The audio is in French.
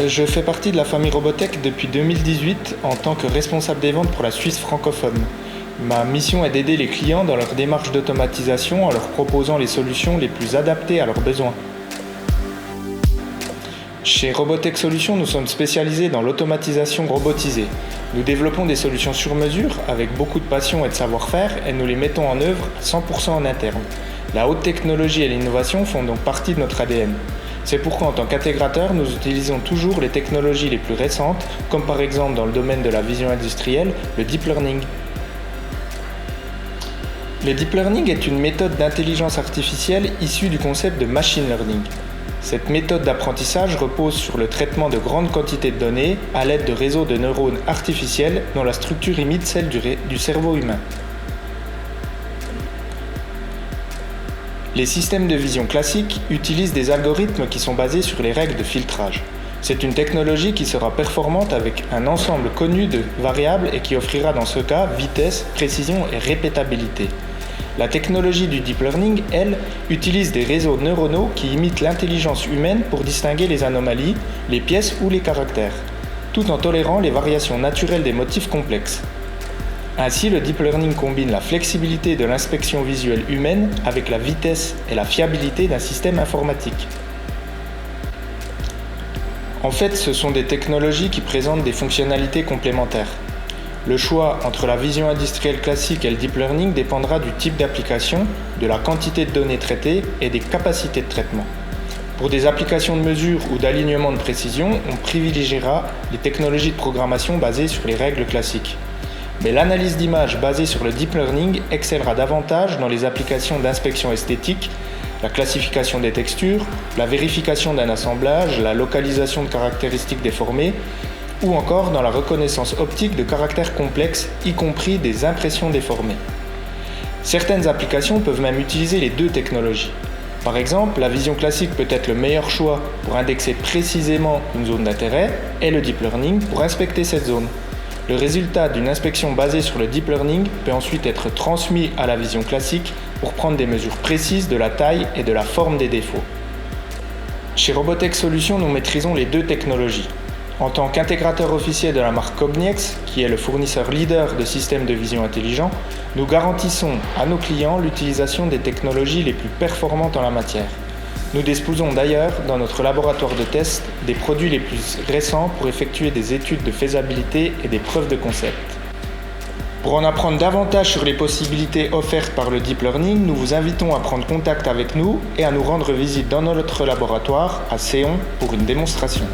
Je fais partie de la famille Robotech depuis 2018 en tant que responsable des ventes pour la Suisse francophone. Ma mission est d'aider les clients dans leur démarche d'automatisation en leur proposant les solutions les plus adaptées à leurs besoins. Chez Robotech Solutions, nous sommes spécialisés dans l'automatisation robotisée. Nous développons des solutions sur mesure avec beaucoup de passion et de savoir-faire et nous les mettons en œuvre à 100% en interne. La haute technologie et l'innovation font donc partie de notre ADN. C'est pourquoi en tant qu'intégrateur, nous utilisons toujours les technologies les plus récentes, comme par exemple dans le domaine de la vision industrielle, le Deep Learning. Le Deep Learning est une méthode d'intelligence artificielle issue du concept de Machine Learning. Cette méthode d'apprentissage repose sur le traitement de grandes quantités de données à l'aide de réseaux de neurones artificiels dont la structure imite celle du cerveau humain. Les systèmes de vision classiques utilisent des algorithmes qui sont basés sur les règles de filtrage. C'est une technologie qui sera performante avec un ensemble connu de variables et qui offrira dans ce cas vitesse, précision et répétabilité. La technologie du Deep Learning, elle, utilise des réseaux neuronaux qui imitent l'intelligence humaine pour distinguer les anomalies, les pièces ou les caractères, tout en tolérant les variations naturelles des motifs complexes. Ainsi, le Deep Learning combine la flexibilité de l'inspection visuelle humaine avec la vitesse et la fiabilité d'un système informatique. En fait, ce sont des technologies qui présentent des fonctionnalités complémentaires. Le choix entre la vision industrielle classique et le Deep Learning dépendra du type d'application, de la quantité de données traitées et des capacités de traitement. Pour des applications de mesure ou d'alignement de précision, on privilégiera les technologies de programmation basées sur les règles classiques. Mais l'analyse d'images basée sur le Deep Learning excellera davantage dans les applications d'inspection esthétique, la classification des textures, la vérification d'un assemblage, la localisation de caractéristiques déformées, ou encore dans la reconnaissance optique de caractères complexes, y compris des impressions déformées. Certaines applications peuvent même utiliser les deux technologies. Par exemple, la vision classique peut être le meilleur choix pour indexer précisément une zone d'intérêt et le Deep Learning pour inspecter cette zone. Le résultat d'une inspection basée sur le Deep Learning peut ensuite être transmis à la vision classique pour prendre des mesures précises de la taille et de la forme des défauts. Chez Robotech Solutions, nous maîtrisons les deux technologies. En tant qu'intégrateur officiel de la marque Cognex, qui est le fournisseur leader de systèmes de vision intelligents, nous garantissons à nos clients l'utilisation des technologies les plus performantes en la matière. Nous disposons d'ailleurs, dans notre laboratoire de test, des produits les plus récents pour effectuer des études de faisabilité et des preuves de concept. Pour en apprendre davantage sur les possibilités offertes par le Deep Learning, nous vous invitons à prendre contact avec nous et à nous rendre visite dans notre laboratoire à Séon pour une démonstration.